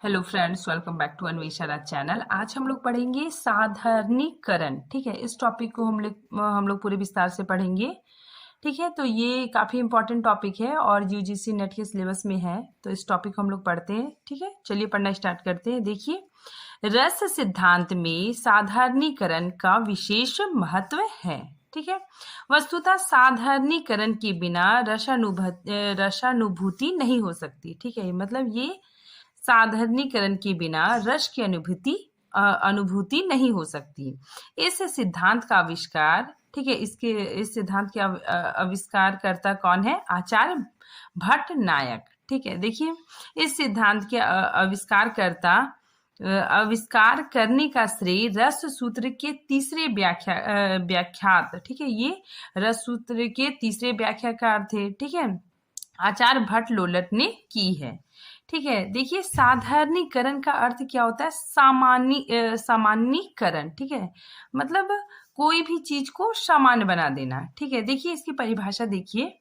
Hello friends, welcome back to Anvesha channel. आज हम लोग पढ़ेंगे साधारणीकरण। ठीक है, इस टॉपिक को हम लोग पूरे विस्तार से पढ़ेंगे। ठीक है, तो ये काफ़ी इंपॉर्टेंट टॉपिक है और यूजीसी नेट के सिलेबस में है, तो इस टॉपिक को हम लोग पढ़ते हैं। ठीक है, चलिए पढ़ना स्टार्ट करते हैं। देखिए, रस सिद्धांत में साधारणीकरण का विशेष महत्व है। ठीक है, वस्तुतः साधारणीकरण के बिना रसानुभूति नहीं हो सकती। ठीक है, मतलब ये साधारणीकरण के बिना रस की अनुभूति नहीं हो सकती। इस सिद्धांत का आविष्कार, ठीक है, इस सिद्धांत के आविष्कारकर्ता कौन है? आचार्य भट्ट नायक। ठीक है, देखिए, इस सिद्धांत के आविष्कार करने का श्रेय रस सूत्र के तीसरे व्याख्यात, ठीक है, ये रस सूत्र के तीसरे व्याख्याकार थे। ठीक है, आचार्य भट्ट लोलट ने की है। ठीक है, देखिए, साधारणीकरण का अर्थ क्या होता है? सामान्यीकरण। ठीक है, मतलब कोई भी चीज को सामान्य बना देना। ठीक है, देखिए इसकी परिभाषा देखिए।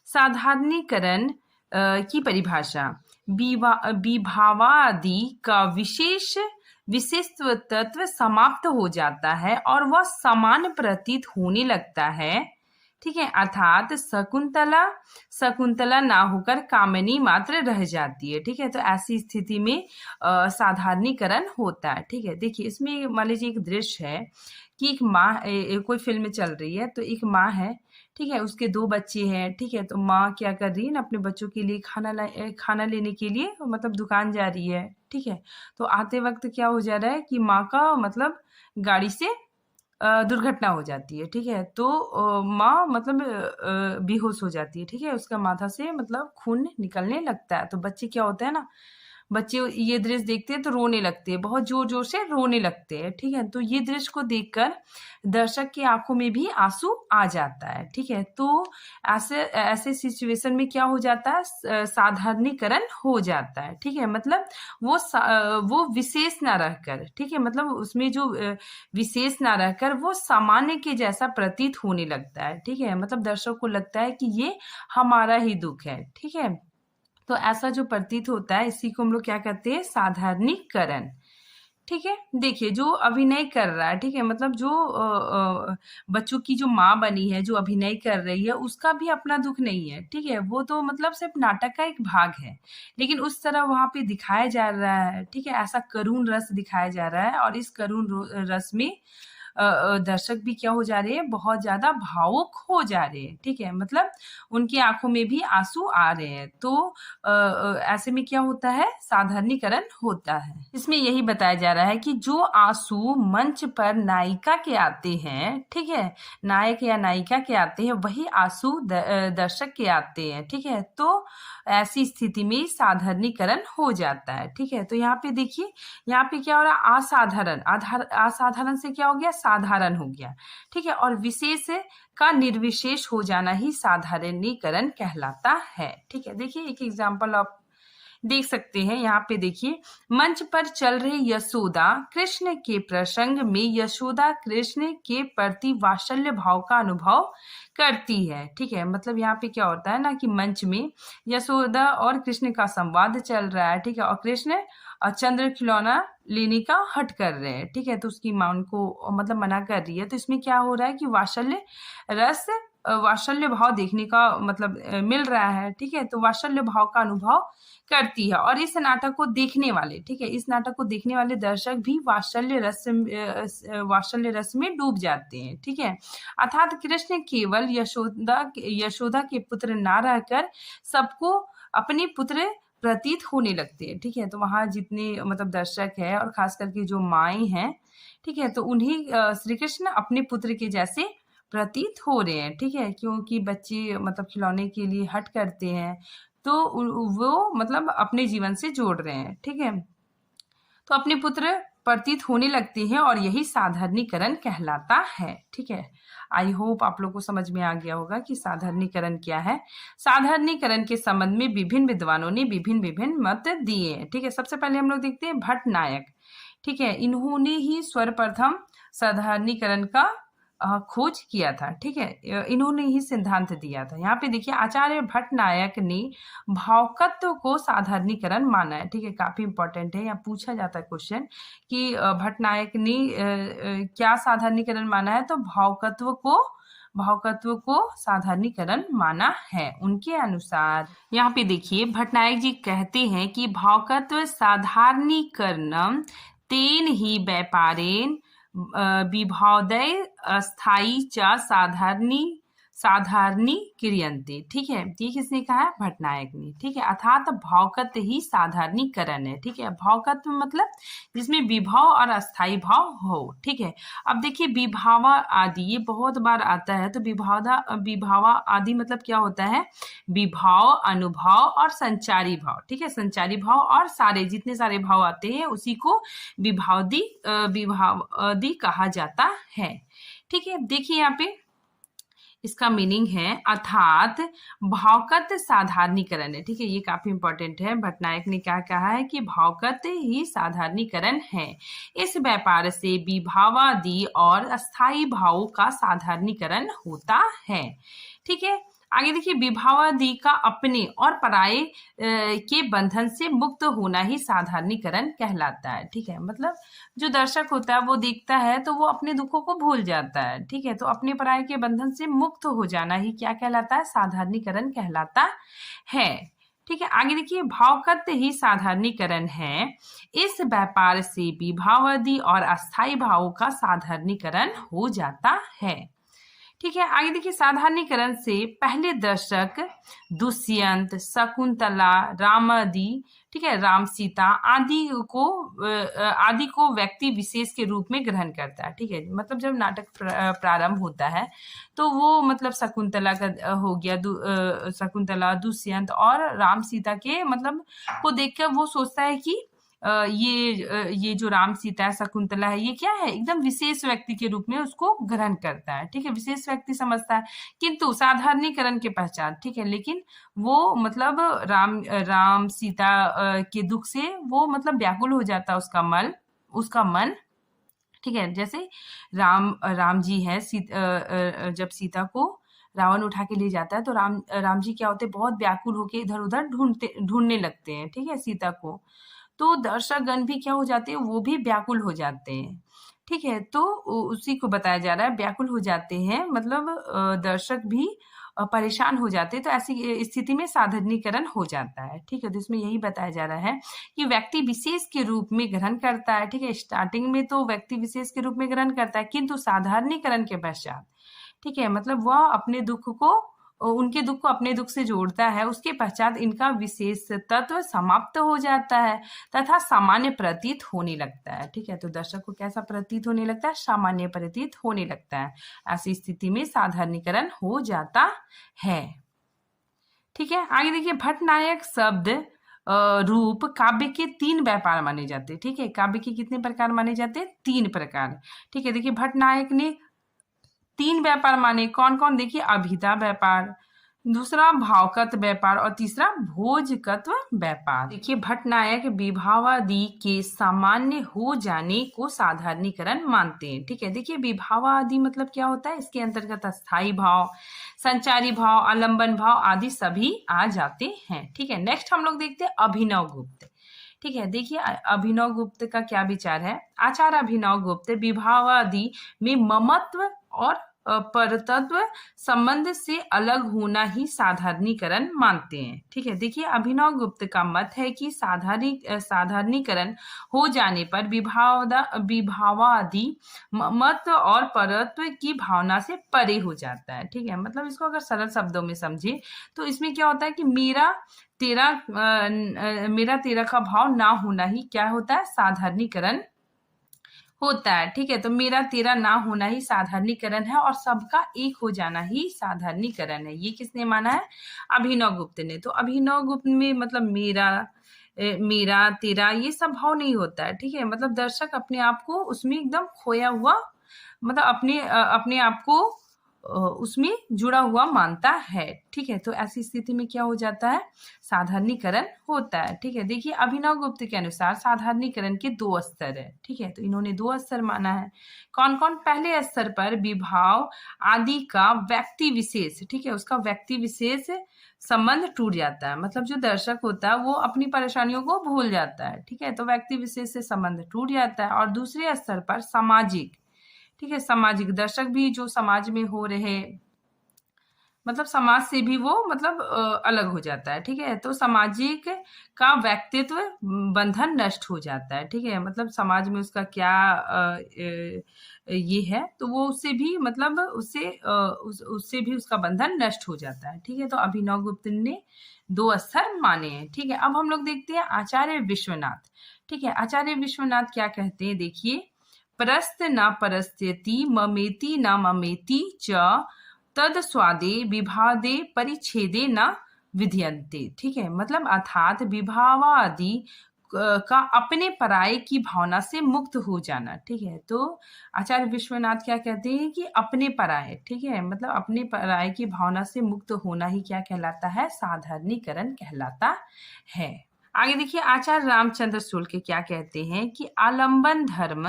साधारणीकरण की परिभाषा, विभावादि का विशिष्ट तत्व समाप्त हो जाता है और वह समान प्रतीत होने लगता है। ठीक है, अर्थात शकुंतला ना होकर कामिनी मात्र रह जाती है। ठीक है, तो ऐसी स्थिति में साधारणीकरण होता है। ठीक है, देखिए इसमें मान लीजिए एक दृश्य है कि एक माँ, कोई फिल्म चल रही है, तो एक माँ है। ठीक है, उसके दो बच्चे हैं। ठीक है, तो माँ क्या कर रही है ना, अपने बच्चों के लिए खाना लेने के लिए मतलब दुकान जा रही है। ठीक है, तो आते वक्त क्या हो जा रहा है कि माँ का मतलब गाड़ी से दुर्घटना हो जाती है। ठीक है, तो माँ मतलब बेहोश हो जाती है। ठीक है, उसका माथा से मतलब खून निकलने लगता है। तो बच्चे क्या होता है ना, बच्चे ये दृश्य देखते हैं तो रोने लगते हैं, बहुत जोर जोर से रोने लगते हैं। ठीक है, तो ये दृश्य को देखकर दर्शक की आंखों में भी आंसू आ जाता है। ठीक है, तो ऐसे ऐसे सिचुएशन में क्या हो जाता है? साधारणीकरण हो जाता है। ठीक है, मतलब वो विशेष ना रहकर, ठीक है, मतलब उसमें जो विशेष ना रहकर वो सामान्य के जैसा प्रतीत होने लगता है। ठीक है, मतलब दर्शक को लगता है कि ये हमारा ही दुख है। ठीक है, तो ऐसा जो प्रतीत होता है इसी को हम लोग क्या कहते हैं? साधारणीकरण। ठीक है, देखिए जो अभिनय कर रहा है, ठीक है, मतलब जो बच्चों की जो माँ बनी है, जो अभिनय कर रही है, उसका भी अपना दुख नहीं है। ठीक है, वो तो मतलब सिर्फ नाटक का एक भाग है, लेकिन उस तरह वहां पे दिखाया जा रहा है। ठीक है, ऐसा करुण रस दिखाया जा रहा है और इस करुण रस में दर्शक भी क्या हो जा रहे हैं? बहुत ज्यादा भावुक हो जा रहे हैं। ठीक है, मतलब उनकी आंखों में भी आंसू आ रहे हैं। तो ऐसे में क्या होता है? साधारणीकरण होता है। इसमें यही बताया जा रहा है कि जो आंसू मंच पर नायिका के आते हैं, ठीक है, नायक या नायिका के आते हैं, वही आंसू दर्शक के आते हैं। ठीक है, तो ऐसी स्थिति में साधारणीकरण हो जाता है। ठीक है, तो यहाँ पे देखिए, यहाँ पे क्या हो रहा है? असाधारण से क्या हो गया? साधारण हो गया। ठीक है, और विशेष का निर्विशेष हो जाना ही साधारणीकरण कहलाता है। ठीक है, देखिए एक एग्जांपल आप देख सकते हैं। यहाँ पे देखिए, मंच पर चल रहे यशोदा कृष्ण के प्रसंग में यशोदा कृष्ण के प्रति वात्सल्य भाव का अनुभव करती है। ठीक है, मतलब यहाँ पे क्या होता है ना कि मंच में यशोदा और कृष्ण का संवाद चल रहा है। ठीक है, और कृष्ण चंद्र खिलौना लेने का हट कर रहे हैं। ठीक है, तो उसकी माँ उनको मतलब मना कर रही है। तो इसमें क्या हो रहा है कि वात्सल्य भाव देखने का मतलब मिल रहा है। ठीक है, तो वात्सल्य भाव का अनुभव करती है और इस नाटक को देखने वाले, ठीक है, इस नाटक को देखने वाले दर्शक भी वात्सल्य रस में डूब जाते हैं। ठीक है, अर्थात कृष्ण केवल यशोदा के पुत्र ना रहकर सबको अपने पुत्र प्रतीत होने लगते हैं। ठीक है, तो वहां जितने मतलब दर्शक है और खास करके जो माएँ हैं, ठीक है, तो उन्हें श्री कृष्ण अपने पुत्र के जैसे प्रतीत हो रहे हैं। ठीक है, क्योंकि बच्चे मतलब खिलौने के लिए हट करते हैं, तो वो मतलब अपने जीवन से जोड़ रहे हैं। ठीक है, तो अपने पुत्र प्रतीत होने लगते हैं और यही साधारणीकरण कहलाता है। ठीक है, आई होप आप लोग को समझ में आ गया होगा कि साधारणीकरण क्या है। साधारणीकरण के संबंध में विभिन्न विद्वानों ने विभिन्न मत दिए हैं। ठीक है, सबसे पहले हम लोग देखते हैं भट्ट नायक। ठीक है, इन्होंने ही सर्वप्रथम साधारणीकरण का खोज किया था। ठीक है, इन्होंने ही सिद्धांत दिया था। यहाँ पे देखिए आचार्य भट्टनायक ने भावकत्व को साधारणीकरण माना है। ठीक है, काफी इंपॉर्टेंट है, यहाँ पूछा जाता है क्वेश्चन कि भट्टनायक ने क्या साधारणीकरण माना है, तो भावकत्व को साधारणीकरण माना है उनके अनुसार। यहाँ पे देखिए भट्टनायक जी कहते हैं कि भावकत्व साधारणीकरणम तेन ही व्यापारेण विभावदय अस्थायी च साधारणी क्रियन्ते। ठीक है, ये किसने कहा है, भट्टनायक ने। ठीक है, अर्थात भावकत्व ही साधारणीकरण है। ठीक है, भावकत्व मतलब जिसमें विभाव और अस्थायी भाव हो। ठीक है, अब देखिए विभावा आदि, ये बहुत बार आता है, तो विभावा आदि मतलब क्या होता है, विभाव, अनुभाव और संचारी भाव। ठीक है, संचारी भाव और सारे जितने सारे भाव आते हैं उसी को विभावादि कहा जाता है। ठीक है, देखिए यहाँ पे इसका मीनिंग है अर्थात भावकत्व साधारणीकरण है। ठीक है, ये काफी इंपॉर्टेंट है। भट्टनायक ने क्या कहा है कि भावकत्व ही साधारणीकरण है। इस व्यापार से विभावादि और अस्थायी भावों का साधारणीकरण होता है। ठीक है, आगे देखिए विभावादि का अपने और पराये के बंधन से मुक्त होना ही साधारणीकरण कहलाता है। ठीक है, मतलब जो दर्शक होता है वो देखता है तो वो अपने दुखों को भूल जाता है। ठीक है, तो अपने पराये के बंधन से मुक्त हो जाना ही क्या कहलाता है, साधारणीकरण कहलाता है। ठीक है, आगे देखिए भावकत्व ही साधारणीकरण है। इस व्यापार से विभावादि और अस्थायी भावों का साधारणीकरण हो जाता है। ठीक है, आगे देखिए साधारणीकरण से पहले दर्शक दुष्यंत, शकुंतला, रामादि, ठीक है, राम सीता आदि को व्यक्ति विशेष के रूप में ग्रहण करता है। ठीक है, मतलब जब नाटक प्रारंभ होता है तो वो मतलब शकुंतला का हो गया, शकुंतला, दुष्यंत और राम सीता के मतलब को देखकर वो सोचता है कि ये जो राम सीता है, शकुंतला है, ये क्या है, एकदम विशेष व्यक्ति के रूप में उसको ग्रहण करता है। ठीक है, विशेष व्यक्ति समझता है, किंतु साधारणीकरण के पश्चात, ठीक है, लेकिन वो मतलब राम सीता के दुख से वो मतलब व्याकुल हो जाता है उसका मन। ठीक है, जैसे राम जी है, जब सीता को रावण उठा के ले जाता है तो राम जी क्या होते हैं, बहुत व्याकुल होके इधर उधर ढूंढने लगते हैं। ठीक है, सीता को, तो दर्शकगण भी क्या हो जाते हैं, वो भी व्याकुल हो जाते हैं। ठीक है, तो उसी को बताया जा रहा है, व्याकुल हो जाते हैं मतलब दर्शक भी परेशान हो जाते हैं। तो ऐसी स्थिति में साधारणीकरण हो जाता है। ठीक है, तो इसमें यही बताया जा रहा है कि व्यक्ति विशेष के रूप में ग्रहण करता है। ठीक है, स्टार्टिंग में तो व्यक्ति विशेष के रूप में ग्रहण करता है, किंतु साधारणीकरण के पश्चात, ठीक है, मतलब वह उनके दुख को अपने दुख से जोड़ता है, उसके पश्चात इनका विशेष तत्व समाप्त हो जाता है तथा सामान्य प्रतीत होने लगता है। ठीक है, तो दर्शक को कैसा प्रतीत होने लगता है, सामान्य प्रतीत होने लगता है। ऐसी स्थिति में साधारणीकरण हो जाता है। ठीक है, आगे देखिए भट्टनायक शब्द रूप काव्य के 3 व्यापार माने जाते हैं। ठीक है, काव्य के कितने प्रकार माने जाते हैं, 3 प्रकार। ठीक है, देखिए भट्टनायक ने 3 व्यापार माने, कौन कौन, देखिए अभिधा व्यापार, दूसरा भावकत्व व्यापार और तीसरा भोजकत्व व्यापार। देखिए भट्टनायक विभावादि के सामान्य हो जाने को साधारणीकरण मानते हैं। ठीक है, देखिए विभावादि मतलब क्या होता है, इसके अंतर्गत अस्थायी भाव, संचारी भाव, आलंबन भाव आदि सभी आ जाते हैं। ठीक है, नेक्स्ट हम लोग देखते हैं अभिनव गुप्त। ठीक है, देखिए अभिनव गुप्त का क्या विचार है। आचार्य अभिनव गुप्त विभावादि में ममत्व और परतत्व संबंध से अलग होना ही साधारणीकरण मानते हैं। ठीक है, देखिए अभिनव गुप्त का मत है कि साधारणीकरण हो जाने पर विभावादि मत और परत्व की भावना से परे हो जाता है। ठीक है, मतलब इसको अगर सरल शब्दों में समझे तो इसमें क्या होता है कि मेरा तेरा का भाव ना होना ही क्या होता है, साधारणीकरण होता है। ठीक है, तो मेरा तेरा ना होना ही साधारणीकरण है और सबका एक हो जाना ही साधारणीकरण है। ये किसने माना है, अभिनव गुप्त ने। तो अभिनव गुप्त में मतलब मेरा तेरा ये सब भाव नहीं होता है। ठीक है, मतलब दर्शक अपने आप को उसमें एकदम खोया हुआ, मतलब अपने आप को उसमें जुड़ा हुआ मानता है। ठीक है, तो ऐसी स्थिति में क्या हो जाता है, साधारणीकरण होता है। ठीक है, देखिए अभिनव गुप्त के अनुसार साधारणीकरण के 2 स्तर है। ठीक है, तो इन्होंने 2 स्तर माना है। कौन कौन? पहले स्तर पर विभाव आदि का व्यक्ति विशेष, ठीक है, उसका व्यक्ति विशेष संबंध टूट जाता है, मतलब जो दर्शक होता है वो अपनी परेशानियों को भूल जाता है। ठीक है, तो व्यक्ति विशेष से संबंध टूट जाता है। और दूसरे स्तर पर सामाजिक, ठीक है, सामाजिक दर्शक भी जो समाज में हो रहे, मतलब समाज से भी वो मतलब अलग हो जाता है। ठीक है, तो सामाजिक का व्यक्तित्व बंधन नष्ट हो जाता है। ठीक है, मतलब समाज में उसका क्या ये है, तो वो उससे भी मतलब उससे भी उसका बंधन नष्ट हो जाता है। ठीक है, तो अभिनव गुप्त ने 2 स्तर माने हैं। ठीक है, अब हम लोग देखते हैं आचार्य विश्वनाथ। ठीक है, आचार्य विश्वनाथ क्या कहते हैं, देखिए, परस्त न परस्त्यति ममेति न ममेति च तद स्वादे विभादे परिच्छेदे न विधीयन्ते। ठीक है, मतलब अर्थात विभावादि का अपने पराये की भावना से मुक्त हो जाना। ठीक है, तो आचार्य विश्वनाथ क्या कहते हैं कि अपने पराये, ठीक है, मतलब अपने पराये की भावना से मुक्त होना ही क्या कहलाता है, साधारणीकरण कहलाता है। आगे देखिए आचार्य रामचंद्र शुक्ल क्या कहते हैं कि आलंबन धर्म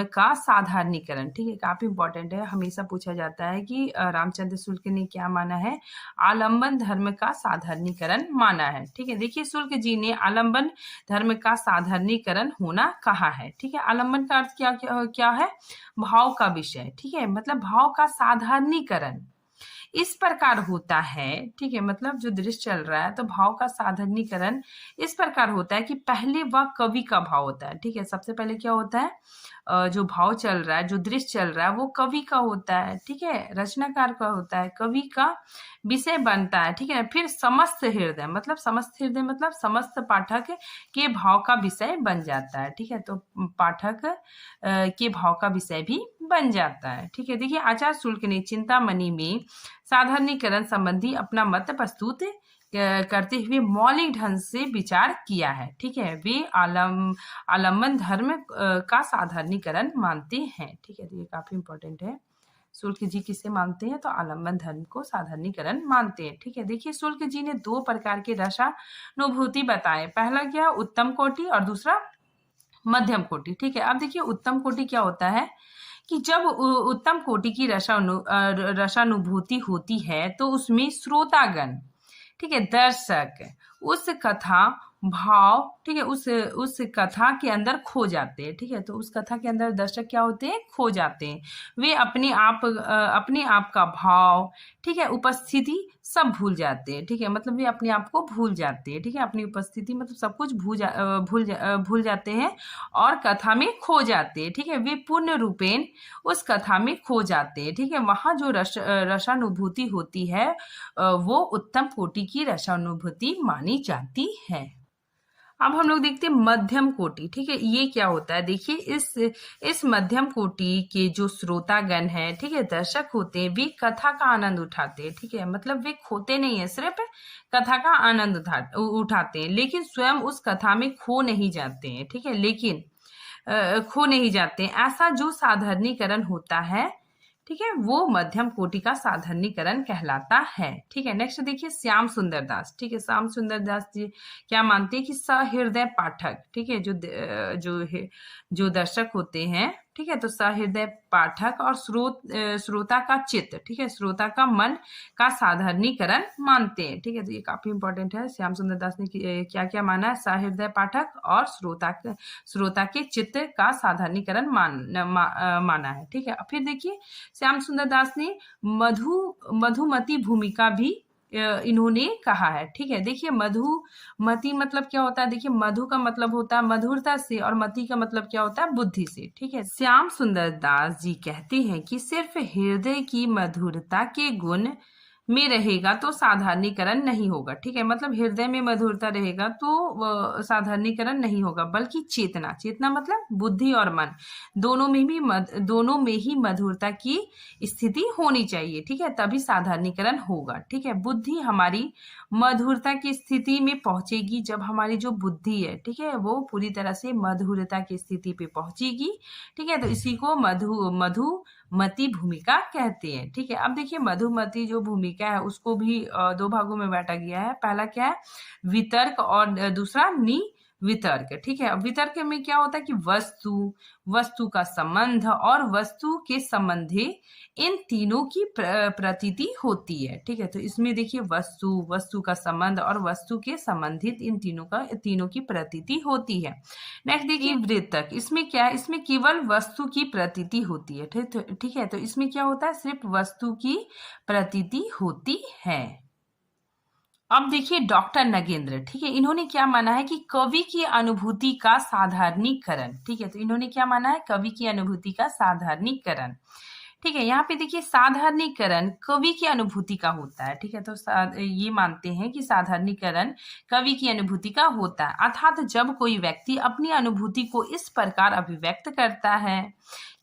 का साधारणीकरण। ठीक है, काफी इंपॉर्टेंट है, हमेशा पूछा जाता है कि रामचंद्र शुक्ल ने क्या माना है, आलंबन धर्म का साधारणीकरण माना है। ठीक है, देखिए शुक्ल जी ने आलंबन धर्म का साधारणीकरण होना कहा है। ठीक है, आलंबन का अर्थ क्या है, भाव का विषय। ठीक है, मतलब भाव का साधारणीकरण इस प्रकार होता है। ठीक है, मतलब जो दृश्य चल रहा है, तो भाव का साधारणीकरण इस प्रकार होता है कि पहले वह कवि का भाव होता है। ठीक है, सबसे पहले क्या होता है, जो भाव चल रहा है, जो दृश्य चल रहा है, वो कवि का होता है। ठीक है, रचनाकार का होता है, कवि का विषय बनता है। ठीक है, फिर समस्त हृदय मतलब समस्त पाठक के भाव का विषय बन जाता है। ठीक है, तो पाठक के भाव का विषय भी बन जाता है। ठीक है, देखिए आचार्य शुक्ल ने चिंतामणि में साधारणीकरण संबंधी अपना मत प्रस्तुत करते हुए मौलिक ढंग से विचार किया है। ठीक है, वे आलंबन धर्म का साधारणीकरण मानते हैं। ठीक है, तो ये काफी इंपॉर्टेंट है, शुक्ल जी किसे मानते हैं, तो आलंबन धर्म को साधारणीकरण मानते हैं। ठीक है, देखिए शुक्ल जी ने 2 प्रकार के रसानुभूति बताए, पहला क्या, उत्तम कोटि, और दूसरा मध्यम कोटि। ठीक है, अब देखिए उत्तम कोटि क्या होता है कि जब उत्तम कोटि की रसानुभूति होती है, तो उसमें श्रोतागण, ठीक है, दर्शक उस कथा भाव, ठीक है, उस कथा के अंदर खो जाते हैं। ठीक है, तो उस कथा के अंदर दर्शक क्या होते हैं, खो जाते हैं, वे अपने आप का भाव, ठीक है, उपस्थिति सब भूल जाते हैं। ठीक है, मतलब वे अपने आप को भूल जाते हैं। ठीक है, अपनी उपस्थिति मतलब सब कुछ भूल जाते हैं और कथा में खो जाते हैं। ठीक है, वे पूर्ण रूपेण उस कथा में खो जाते हैं। ठीक है, वहाँ जो रसानुभूति होती है वो उत्तम कोटि की रसानुभूति मानी जाती है। अब हम लोग देखते हैं मध्यम कोटि। ठीक है, ये क्या होता है, देखिए इस मध्यम कोटि के जो श्रोतागण हैं, ठीक है, दर्शक होते हैं, वे कथा का आनंद उठाते हैं। ठीक है, मतलब वे खोते नहीं है, सिर्फ कथा का आनंद उठाते हैं, लेकिन स्वयं उस कथा में खो नहीं जाते हैं। ठीक है, लेकिन खो नहीं जाते हैं, ऐसा जो साधारणीकरण होता है, ठीक है, वो मध्यम कोटि का साधारणीकरण कहलाता है। ठीक है, नेक्स्ट देखिए श्याम सुंदर दास। ठीक है, श्याम सुंदर दास जी क्या मानते हैं कि सहृदय पाठक, ठीक है, जो दर्शक होते हैं, ठीक है, तो सहृदय पाठक और श्रोता का चित्त, ठीक है, श्रोता का मन का साधारणीकरण मानते हैं। ठीक है, तो ये काफी इंपॉर्टेंट है, श्याम सुंदर दास ने क्या क्या माना है, सहृदय पाठक और श्रोता के चित्त का साधारणीकरण माना है। ठीक है, फिर देखिए श्याम सुंदर दास ने मधुमती भूमिका भी इन्होंने कहा है। ठीक है, देखिए मधुमती मतलब क्या होता है, देखिए मधु का मतलब होता है मधुरता से और मति का मतलब क्या होता है, बुद्धि से। ठीक है, श्याम सुंदर दास जी कहते हैं कि सिर्फ हृदय की मधुरता के गुण में रहेगा तो साधारणीकरण नहीं होगा। ठीक है, मतलब हृदय में मधुरता रहेगा तो साधारणीकरण नहीं होगा, बल्कि चेतना मतलब बुद्धि और मन दोनों में ही मधुरता की स्थिति होनी चाहिए। ठीक है, तभी साधारणीकरण होगा। ठीक है, बुद्धि हमारी मधुरता की स्थिति में पहुंचेगी जब हमारी जो बुद्धि है, ठीक है, वो पूरी तरह से मधुरता की स्थिति पे पहुंचेगी। ठीक है, तो इसी को मति भूमिका कहते हैं। ठीक है, अब देखिए मधुमती जो भूमिका है उसको भी दो भागों में बांटा गया है। पहला क्या है, वितर्क, और दूसरा वितर्क। ठीक है, अब वितर्क में क्या होता है कि वस्तु का संबंध और वस्तु के संबंधी इन तीनों की प्रतीति होती है। ठीक है, तो इसमें देखिए वस्तु का संबंध और वस्तु के संबंधित इन तीनों की प्रतीति होती है। नेक्स्ट देखिए वृत्तक, इसमें क्या है, इसमें केवल वस्तु की प्रतीति होती है। ठीक है, तो इसमें क्या होता है, सिर्फ वस्तु की प्रतीति होती है। अब देखिए डॉक्टर नगेंद्र, ठीक है, इन्होंने क्या माना है कि कवि की अनुभूति का साधारणीकरण। ठीक है, तो इन्होंने क्या माना है, कवि की अनुभूति का साधारणीकरण। ठीक है, यहाँ पे देखिए साधारणीकरण कवि की अनुभूति का होता है। ठीक है, तो ये मानते हैं कि साधारणीकरण कवि की अनुभूति का होता है, अर्थात जब कोई व्यक्ति अपनी अनुभूति को इस प्रकार अभिव्यक्त करता है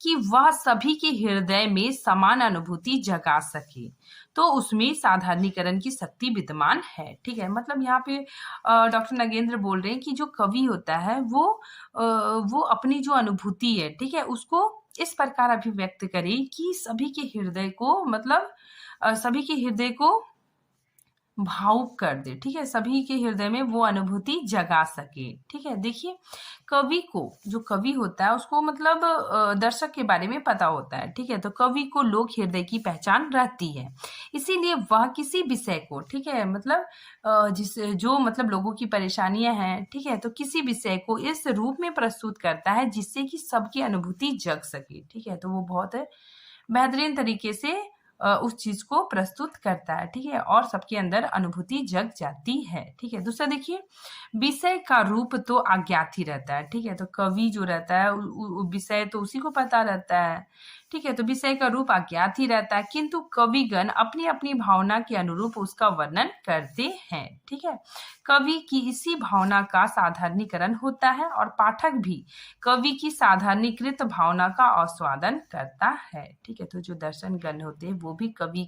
कि वह सभी के हृदय में समान अनुभूति जगा सके, तो उसमें साधारणीकरण की शक्ति विद्यमान है। ठीक है, मतलब यहाँ पे डॉक्टर नगेंद्र बोल रहे हैं कि जो कवि होता है वो अपनी जो अनुभूति है, ठीक है, उसको इस प्रकार अभिव्यक्त करे कि सभी के हृदय को, मतलब सभी के हृदय को भावुक कर दे। ठीक है, सभी के हृदय में वो अनुभूति जगा सके। ठीक है, देखिए कवि को, जो कवि होता है उसको मतलब दर्शक के बारे में पता होता है। ठीक है, तो कवि को लोक हृदय की पहचान रहती है, इसीलिए वह किसी विषय को, ठीक है, मतलब जो मतलब लोगों की परेशानियां हैं, ठीक है, तो किसी विषय को इस रूप में प्रस्तुत करता है जिससे कि सबकी अनुभूति जग सके। ठीक है, तो वो बहुत बेहतरीन तरीके से उस चीज को प्रस्तुत करता है। ठीक है, और सबके अंदर अनुभूति जग जाती है। ठीक है, दूसरा देखिए विषय का रूप तो अज्ञात ही रहता है। ठीक है, तो कवि जो रहता है विषय तो उसी को पता रहता है। ठीक है, तो विषय का रूप अज्ञात ही रहता है, किंतु कविगण अपनी अपनी भावना के अनुरूप उसका वर्णन करते हैं। ठीक है, कवि की इसी भावना का साधारणीकरण होता है और पाठक भी कवि की साधारणीकृत भावना का आस्वादन करता है। ठीक है, तो जो दर्शन गण होते हैं वो भी कवि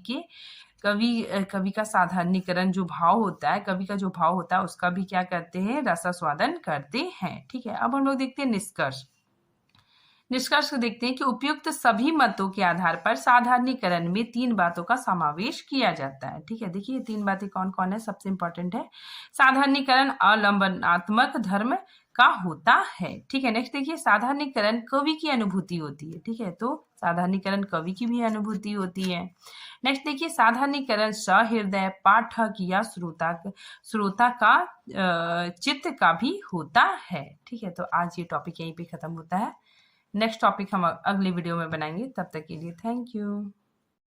का साधारणीकरण जो भाव होता है, कवि का जो भाव होता है उसका भी क्या करते हैं, रसास्वादन करते हैं। ठीक है, अब हम लोग देखते हैं निष्कर्ष को देखते हैं कि उपयुक्त सभी मतों के आधार पर साधारणीकरण में 3 बातों का समावेश किया जाता है। ठीक है, देखिए 3 बातें कौन कौन है, सबसे इंपॉर्टेंट है साधारणीकरण अलंबनात्मक धर्म का होता है। ठीक है, नेक्स्ट देखिए साधारणीकरण कवि की अनुभूति होती है। ठीक है, तो साधारणीकरण कवि की भी अनुभूति होती है। नेक्स्ट देखिए साधारणीकरण सहृदय पाठक या श्रोता का चित्त का भी होता है। ठीक है, तो आज ये टॉपिक यहीं पे खत्म होता है। नेक्स्ट टॉपिक हम अगले वीडियो में बनाएंगे, तब तक के लिए थैंक यू।